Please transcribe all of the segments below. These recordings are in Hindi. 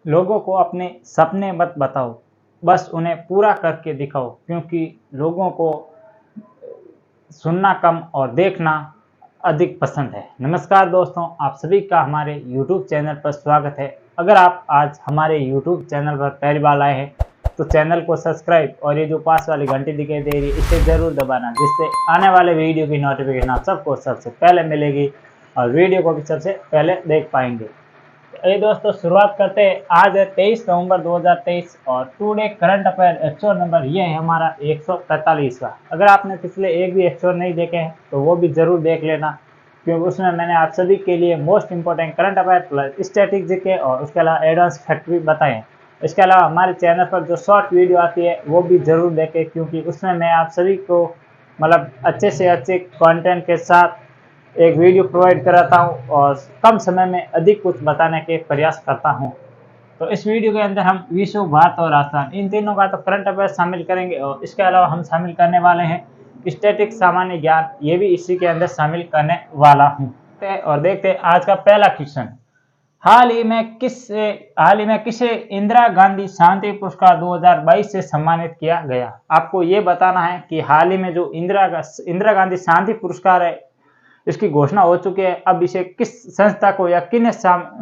लोगों को अपने सपने मत बताओ, बस उन्हें पूरा करके दिखाओ, क्योंकि लोगों को सुनना कम और देखना अधिक पसंद है। नमस्कार दोस्तों, आप सभी का हमारे YouTube चैनल पर स्वागत है। अगर आप आज हमारे YouTube चैनल पर पहली बार आए हैं तो चैनल को सब्सक्राइब और ये जो पास वाली घंटी दिखाई दे रही है इसे जरूर दबाना, जिससे आने वाले वीडियो की नोटिफिकेशन आप सबको सबसे पहले मिलेगी और वीडियो को भी सबसे पहले देख पाएंगे। ये दोस्तों शुरुआत करते हैं। आज है 23 नवंबर 2023 और today current affair episode number ये है हमारा 143वां। अगर आपने पिछले एक भी एपिसोड नहीं देखे हैं तो वो भी जरूर देख लेना, क्योंकि उसमें मैंने आप सभी के लिए most important current affair plus static GK और उसके अलावा एडवांस फैक्ट भी बताए हैं। इसके अलावा हमारे चैनल पर जो शॉर्ट वीडियो आती है वो भी जरूर देखें, क्योंकि उसमें मैं आप सभी को मतलब अच्छे से अच्छे कंटेंट के साथ एक वीडियो प्रोवाइड कराता हूँ और कम समय में अधिक कुछ बताने के प्रयास करता हूँ। तो इस वीडियो के अंदर हम विश्व, भारत और राजस्थान इन तीनों का तो करंट अफेयर शामिल करेंगे और इसके अलावा हम शामिल करने वाले हैं स्टैटिक सामान्य ज्ञान, ये भी इसी के अंदर शामिल करने वाला हूँ। और देखते हैं आज का पहला क्वेश्चन। हाल ही में किसे इंदिरा गांधी शांति पुरस्कार 2022 से सम्मानित किया गया? आपको ये बताना है कि हाल ही में जो इंदिरा गांधी शांति पुरस्कार है इसकी घोषणा हो चुकी है। अब इसे किस संस्था को या किन्हें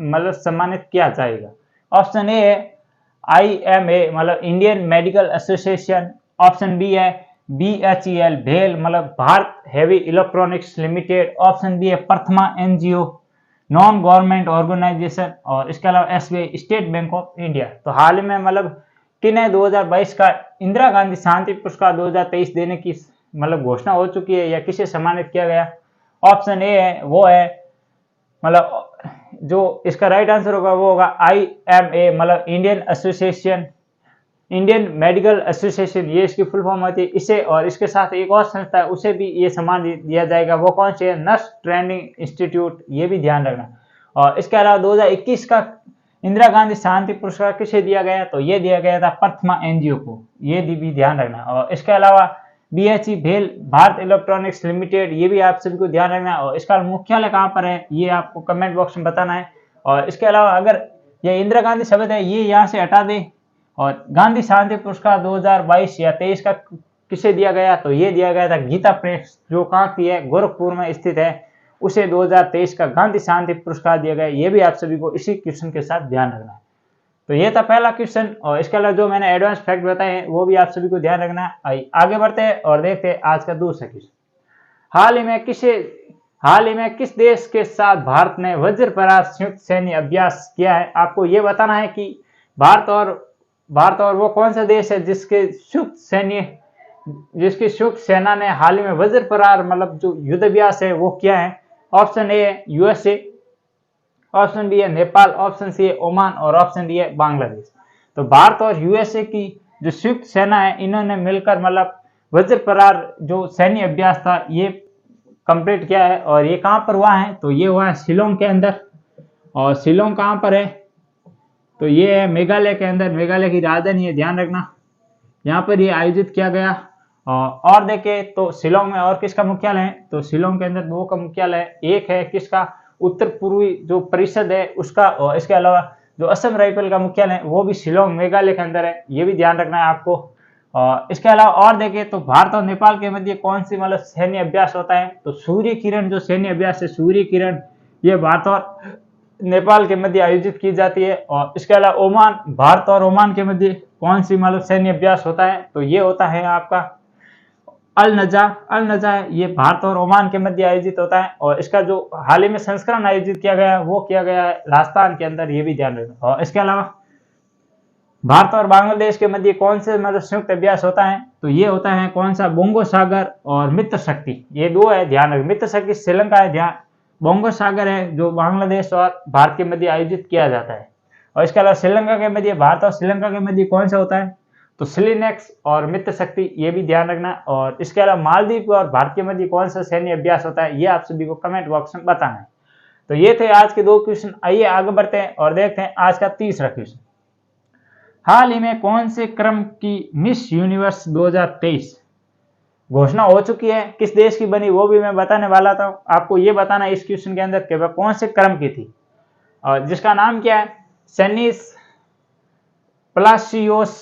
मतलब सम्मानित किया जाएगा? ऑप्शन ए है IMA मतलब Indian medical association. Option B है BHEL भेल मतलब Bharat heavy electronics limited. Option B है Prathama NGO non government organisation. और इसके अलावा SBI state bank of India. तो हाल ही में मतलब किन्हें 2022 का इंदिरा गांधी शांति पुरस्कार 2023 देने की मतलब घोषणा हो चुकी है या किसे सम्मानित किया गया? ऑप्शन ए है वो है मतलब जो इसका राइट आंसर होगा वो होगा IMA मतलब इंडियन मेडिकल एसोसिएशन, ये इसकी फुल फॉर्म होती है। इसे और इसके साथ एक और संस्था है उसे भी ये सम्मान दिया जाएगा। वो कौन सी है? नर्स ट्रेनिंग इंस्टीट्यूट, ये भी ध्यान रखना। और इसके अलावा 2021 का इंदिरा गांधी शांति पुरस्कार किसे दिया गया? तो ये दिया गया था प्रथमा NGO को, ये भी ध्यान रखना। और इसके अलावा BHE भेल भारत इलेक्ट्रॉनिक्स लिमिटेड, ये भी आप सभी को ध्यान रखना है। और इसका मुख्यालय कहाँ पर है ये आपको कमेंट बॉक्स में बताना है। और इसके अलावा अगर ये इंदिरा गांधी शब्द है ये यहाँ से हटा दे और गांधी शांति पुरस्कार 2022 या 23 का किसे दिया गया? तो ये दिया गया था गीता प्रेस, जो कहाँ की है? गोरखपुर में स्थित है। उसे 2023 का गांधी शांति पुरस्कार दिया गया। ये भी आप सभी को इसी क्वेश्चन के साथ ध्यान रखना है। तो ये था पहला क्वेश्चन। और इसके अलावा जो मैंने एडवांस फैक्ट बताए हैं वो भी आप सभी को ध्यान रखना है। आगे बढ़ते हैं और देखते हैं आज का दूसरा क्वेश्चन। हाल ही में किस देश के साथ भारत ने वज्रपराग संयुक्त सैन्य अभ्यास किया है? आपको ये बताना है कि भारत और वो कौन सा देश है जिसकी संयुक्त सेना ने हाल ही में वज्रपराग मतलब जो युद्ध अभ्यास है वो किया है। ऑप्शन ए है USA, ऑप्शन बी है नेपाल, ऑप्शन सी है ओमान और ऑप्शन डी है बांग्लादेश। तो भारत और USA की जो संयुक्त सेना है इन्होंने मिलकर मतलब वज्रपराग जो सैन्य अभ्यास था ये कंप्लीट किया है। और ये कहाँ पर हुआ है? तो ये हुआ है शिलोंग के अंदर। और शिलोंग कहाँ पर है? तो ये है मेघालय के अंदर, मेघालय की राजधानी है, ध्यान रखना। यहाँ पर ये आयोजित किया गया। और देखें तो शिलोंग में और किसका मुख्यालय है? तो शिलोंग के अंदर दो का मुख्यालय है। एक है किसका? उत्तर पूर्वी जो परिषद है उसका। और इसके अलावा जो असम राइफल का मुख्यालय है वो भी शिलोंग मेघालय के अंदर है, ये भी ध्यान रखना है आपको। और इसके अलावा और देखें तो भारत और नेपाल के मध्य कौन सी मतलब सैन्य अभ्यास होता है? तो सूर्य किरण जो सैन्य अभ्यास है, सूर्य किरण, ये भारत और नेपाल के मध्य आयोजित की जाती है। और इसके अलावा भारत और ओमान के मध्य कौन सी मतलब सैन्य अभ्यास होता है? तो ये होता है आपका अल नजा है, ये भारत और ओमान के मध्य आयोजित होता है। और इसका जो हाल ही में संस्करण आयोजित किया गया है वो किया गया है राजस्थान के अंदर, ये भी ध्यान रखना। और इसके अलावा भारत और बांग्लादेश के मध्य कौन से मतलब संयुक्त अभ्यास होता है? तो ये होता है कौन सा? बोंगो सागर और मित्र शक्ति, ये दो है, ध्यान रखें। मित्र शक्ति श्रीलंका है, ध्यान। बोंगो सागर है जो बांग्लादेश और भारत के मध्य आयोजित किया जाता है। और इसके अलावा श्रीलंका के मध्य, भारत और श्रीलंका के मध्य कौन सा होता है? तो सिलिनेक्स और मित्र शक्ति, ये भी ध्यान रखना। और इसके अलावा मालदीव और भारत के मध्य कौन सा सैन्य अभ्यास होता है? ये आप सभी को कमेंट बॉक्स में बताना है। तो ये थे आज के दो क्वेश्चन। आइए आगे बढ़ते हैं और देखते हैं आज का तीसरा क्वेश्चन। हाल ही में कौन से क्रम की मिस यूनिवर्स 2023 घोषणा हो चुकी है? किस देश की बनी वो भी मैं बताने वाला था। आपको ये बताना है इस क्वेश्चन के अंदर कि वह कौन से क्रम की थी और जिसका नाम क्या है? प्लासियोस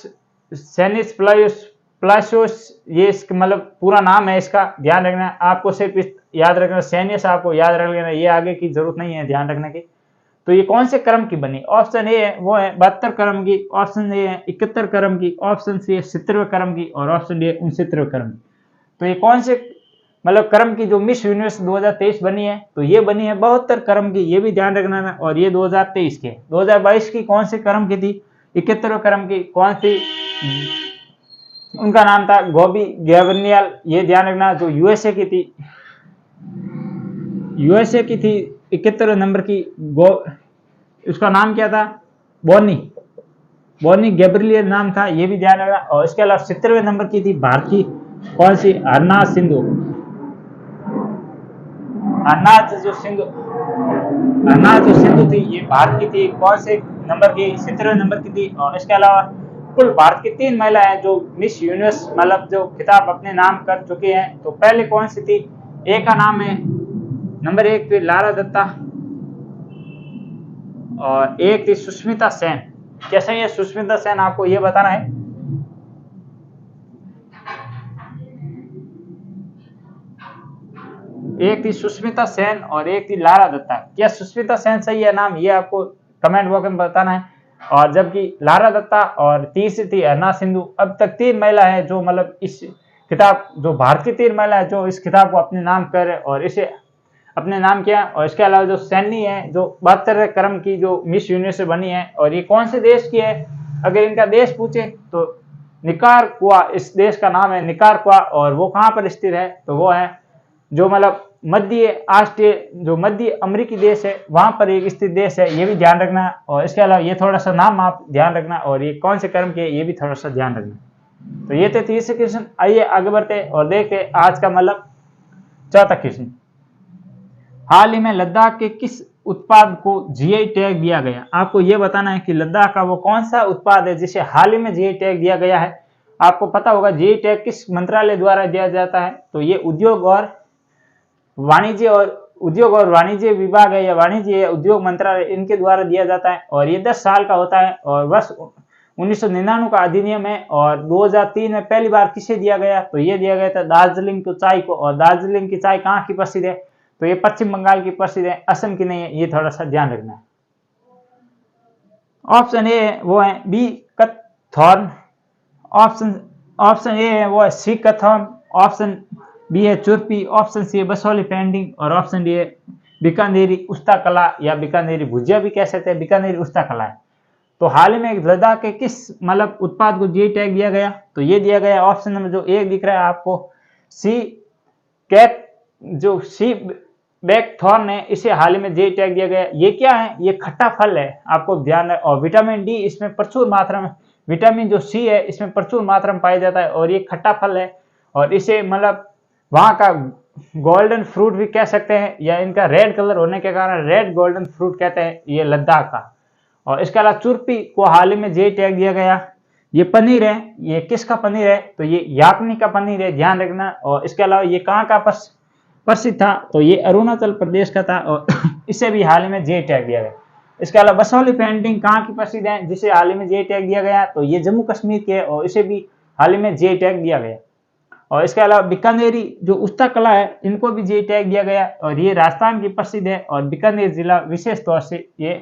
सेनिस प्लासियोस, ये इसका मतलब पूरा नाम है, इसका ध्यान रखना है। आपको सिर्फ इस याद रखना, सेनियस आपको याद रख लेना, ये आगे की जरूरत नहीं है ध्यान रखने की। तो ये कौन से क्रम की बनी? ऑप्शन ए है वो है 72 क्रम की, ऑप्शन ए है 71 क्रम की, ऑप्शन सी है 70वें क्रम की और ऑप्शन डी है 69वें क्रम की। तो ये कौन से मतलब क्रम की जो मिस यूनिवर्स 2023 बनी है? तो ये बनी है 72 क्रम की, ये भी ध्यान रखना है। और ये 2023 के 2022 की कौन से क्रम की थी? 71वें क्रम की। कौन सी? उनका नाम था गोबी गैब्रियल, ये ध्यान रखना, जो यूएसए की थी, यूएसए की थी 71 नंबर की। उसका नाम क्या था? बोनी गैब्रियल नाम था, ये भी ध्यान रखना। और इसके अलावा 70वें नंबर की थी भारत की, कौन सी? हरनाथ सिंधु। हरनाथ जो सिंधु थी, ये भारत की थी, कौन से नंबर की? 70वें नंबर की थी। और इसके अलावा कुल भारत की 3 महिलाएं जो मिस यूनिवर्स मतलब जो खिताब अपने नाम कर चुकी हैं। तो पहले कौन सी थी? एक का नाम है नंबर 1 थी लारा दत्ता और एक थी सुष्मिता सेन। कैसे ये सुष्मिता सेन आपको ये बताना है। एक थी सुष्मिता सेन और एक थी लारा दत्ता। क्या सुष्मिता सेन सही है नाम? ये आपको कमेंट बॉक्स में बताना है। और जबकि लारा दत्ता और तीसरी थी हरनाथ सिंधु। अब तक 3 महिला है जो मतलब इस खिताब, जो भारत की 3 महिला है जो इस खिताब को अपने नाम कर और इसे अपने नाम किया। और इसके अलावा जो सैनी है जो 72 क्रम की जो मिस यूनिवर्स बनी है, और ये कौन से देश की है? अगर इनका देश पूछे तो निकारागुआ, इस देश का नाम है निकारागुआ। और वो कहाँ पर स्थित है? तो वो है जो मतलब मध्य अमेरिकी देश है, वहां पर एक स्थित देश है, ये भी ध्यान रखना। और इसके अलावा ये थोड़ा सा नाम आप ध्यान रखना, और ये कौन से क्रम के, ये भी थोड़ा सा ध्यान रखना। तो ये थे 30 क्वेश्चन। आइए आगे बढ़ते और देखते आज का मतलब चौथा क्वेश्चन। हाल ही में लद्दाख के किस उत्पाद को जीआई टैग दिया गया? आपको यह बताना है कि लद्दाख का वो कौन सा उत्पाद है जिसे हाल ही में जीआई टैग दिया गया है। आपको पता होगा जीआई टैग किस मंत्रालय द्वारा दिया जाता है? तो ये उद्योग और वाणिज्य विभाग है, या वाणिज्य या उद्योग मंत्रालय, इनके द्वारा दिया जाता है। और ये 10 साल का होता है और वर्ष 1999 का अधिनियम है। और 2003 में पहली बार किसे दिया गया? तो ये दिया गया था दार्जिलिंग की चाय को। और दार्जिलिंग की चाय कहाँ की प्रसिद्ध है? तो ये पश्चिम बंगाल की प्रसिद्ध है, असम की नहीं है, ये थोड़ा सा ध्यान रखना है। ऑप्शन ए वो है बी कथॉर्न, ऑप्शन ए है वो है सी कथॉर्न, ऑप्शन बी है चुरपी, ऑप्शन सी है बसौली पेंटिंग और ऑप्शन डी है बीकानेरी उस्ता कला, या बीकानेरी भुजिया भी कह सकते हैं, बीकानेरी उस्ता कला है। तो हाल ही में लद्दाख के किस मतलब उत्पाद को जीआई टैग दिया गया? तो ये दिया गया ऑप्शन नंबर जो 1 दिख रहा है आपको, सी कैट, जो सी बैकथॉर्न है, इसे हाल ही में जीआई टैग दिया गया। ये क्या है? ये खट्टा फल है, आपको ध्यान है। और विटामिन डी इसमें प्रचुर मात्रा में, विटामिन जो सी है इसमें प्रचुर मात्रा में पाया जाता है और ये खट्टा फल है। और इसे मतलब वहां का गोल्डन फ्रूट भी कह सकते हैं, या इनका रेड कलर होने के कारण रेड गोल्डन फ्रूट कहते हैं ये लद्दाख का। और इसके अलावा चुरपी को हाल ही में जीआई टैग दिया गया। ये पनीर है, ये किसका पनीर है? तो ये याकनी का पनीर है, ध्यान रखना। और इसके अलावा ये कहाँ का प्रसिद्ध था? तो ये अरुणाचल प्रदेश का था और इसे भी हाल ही में जीआई टैग दिया गया। इसके अलावा बसौली पेंटिंग कहाँ की प्रसिद्ध है जिसे हाल ही में जीआई टैग दिया गया? तो ये जम्मू कश्मीर के और इसे भी हाल ही में जीआई टैग दिया गया। और इसके अलावा बीकानेरी जो उस्ता कला है, इनको भी जीआई टैग दिया गया और ये राजस्थान की प्रसिद्ध है। और बीकानेर जिला विशेष तौर से ये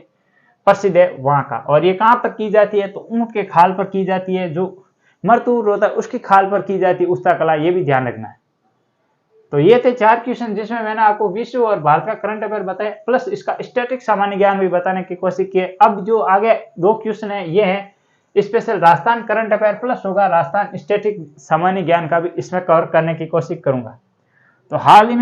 प्रसिद्ध है वहां का। और ये कहाँ पर की जाती है? तो ऊंट के खाल पर की जाती है, जो मरतूर होता है उसकी खाल पर की जाती है उस्ता कला, ये भी ध्यान रखना है। तो ये थे 4 क्वेश्चन जिसमें मैंने आपको विश्व और भारत का करंट अफेयर बताया, प्लस इसका स्टैटिक सामान्य ज्ञान भी बताने की कोशिश की है। अब जो आगे 2 क्वेश्चन है ये है special Rajasthan current affair, plus होगा राजस्थान स्टैटिक सामान्य ज्ञान का भी इसमें कवर करने की कोशिश करूंगा। तो हाल ही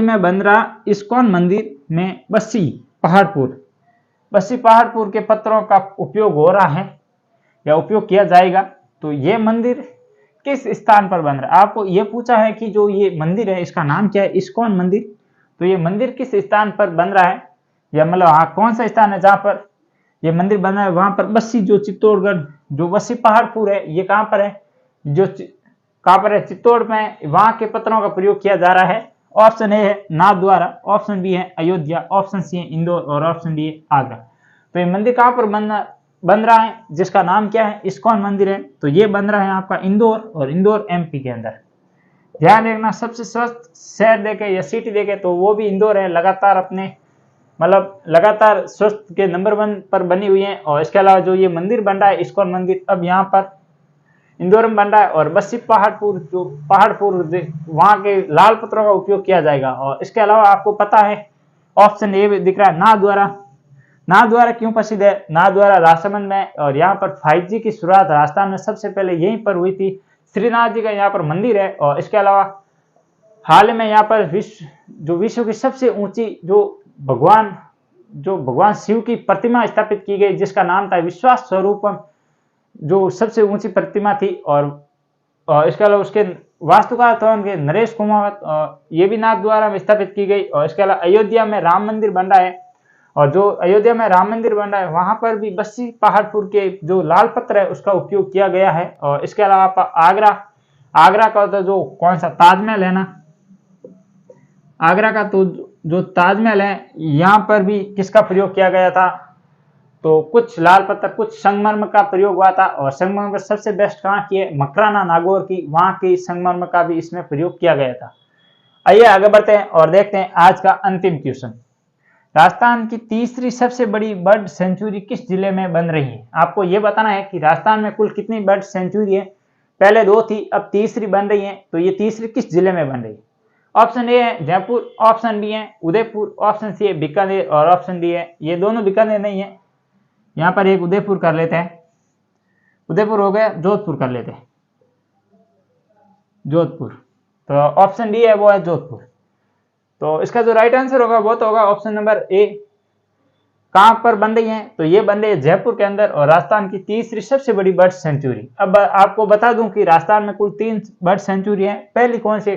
में बन रहा इस्कॉन मंदिर में बस्सी पहाड़पुर के पत्थरों का उपयोग हो रहा है या उपयोग किया जाएगा। तो ये मंदिर किस स्थान पर बन रहा है? आपको ये पूछा है कि जो ये मंदिर है इसका नाम क्या है? इस्कॉन मंदिर। तो ये मंदिर किस स्थान पर बन रहा है, या मतलब हाँ कौन सा स्थान है जहां पर ये मंदिर बन रहा है? वहां पर बस्सी, जो चित्तौड़गढ़, जो बस्सी पहाड़पुर है, ये कहां पर है? जो कहां पर है? चित्तौड़ में। वहां के पत्थरों का प्रयोग किया जा रहा है। ऑप्शन ए है नाथद्वारा, ऑप्शन बी है अयोध्या, ऑप्शन सी है इंदौर और ऑप्शन डी है आगरा। तो ये मंदिर कहाँ पर बन रहा है, जिसका नाम क्या है, इस्कॉन मंदिर है। तो ये बन रहा है आपका इंदौर, और इंदौर एमपी के अंदर। ध्यान रखना, सबसे स्वस्थ शहर देखे या सिटी देखे तो वो भी इंदौर है, लगातार अपने मतलब लगातार स्वस्थ के नंबर 1 पर बनी हुई है। और इसके अलावा जो ये मंदिर बन रहा है इस्कॉन मंदिर, अब यहाँ पर इंदौर में बन रहा है, और बस्सी पहाड़पुर जो पहाड़पुर वहाँ के लाल पत्थरों का उपयोग किया जाएगा। और इसके अलावा आपको पता है ऑप्शन ए भी दिख रहा है, नाथद्वारा। नाथद्वारा क्यों प्रसिद्ध है? नाथद्वारा राजसमंद में, और यहाँ पर 5G की शुरुआत राजस्थान में सबसे पहले यहीं पर हुई थी। श्रीनाथ जी का यहाँ पर मंदिर है। और इसके अलावा हाल में यहाँ पर विश्व की सबसे ऊंची जो भगवान शिव की प्रतिमा स्थापित की गई, जिसका नाम था विश्वास स्वरूपम, जो सबसे ऊंची प्रतिमा थी। और इसके अलावा उसके वास्तुकार तो उनके नरेश कुमार, ये भी नाथद्वारा में स्थापित की गई। और इसके अलावा अयोध्या में राम मंदिर बन रहा है, और जो अयोध्या में राम मंदिर बन रहा है वहां पर भी बस्सी पहाड़पुर के जो लाल पत्थर है उसका उपयोग किया गया है। और इसके अलावा आगरा का तो जो कौन सा ताजमहल है ना, आगरा का तो जो ताजमहल है यहाँ पर भी किसका प्रयोग किया गया था? तो कुछ लाल पत्थर, कुछ संगमरमर का प्रयोग हुआ था। और संगमरमर सबसे बेस्ट कहाँ की है? मकराना नागौर की, वहां की संगमरमर का भी इसमें प्रयोग किया गया था। आइए आगे बढ़ते हैं और देखते हैं आज का अंतिम क्वेश्चन। राजस्थान की तीसरी सबसे बड़ी बर्ड सेंचुरी किस जिले में बन रही है? आपको यह बताना है कि राजस्थान में कुल कितनी बर्ड सेंचुरी है। पहले 2 थी, अब तीसरी बन रही है। तो ये तीसरी किस जिले में बन रही है? ऑप्शन ए है जयपुर, ऑप्शन बी है उदयपुर, ऑप्शन सी है बीकानेर, और ऑप्शन डी है, ये दोनों बीकानेर नहीं है, यहाँ पर एक उदयपुर कर लेते हैं। उदयपुर हो गया, जोधपुर कर लेते हैं, जोधपुर। तो ऑप्शन डी है वो है जोधपुर। तो इसका जो राइट आंसर होगा वो तो होगा ऑप्शन नंबर ए। कहां पर बन रही है? तो ये बन रही है जयपुर के अंदर, और राजस्थान की तीसरी सबसे बड़ी बर्ड सेंचुरी। अब आपको बता दूं कि राजस्थान में कुल 3 बर्ड सेंचुरी है। पहली कौन सी है?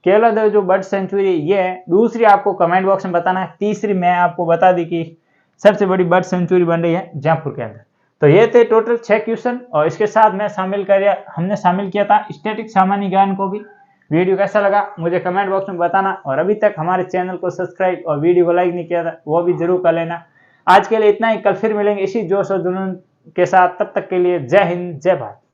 केवलादेव जो बर्ड सेंचुरी ये है। दूसरी आपको कमेंट बॉक्स में बताना है। तीसरी मैं आपको बता दी कि सबसे बड़ी बर्ड सेंचुरी बन रही है जयपुर के अंदर। तो ये थे टोटल 6 क्वेश्चन, और इसके साथ हमने शामिल किया था स्टैटिक सामान्य ज्ञान को भी। वीडियो कैसा लगा मुझे कमेंट बॉक्स में बताना, और अभी तक हमारे चैनल को सब्सक्राइब और वीडियो को लाइक नहीं किया था वो भी जरूर कर लेना। आज के लिए इतना ही, कल फिर मिलेंगे इसी जोश और जुनून के साथ। तब तक के लिए जय हिंद, जय भारत।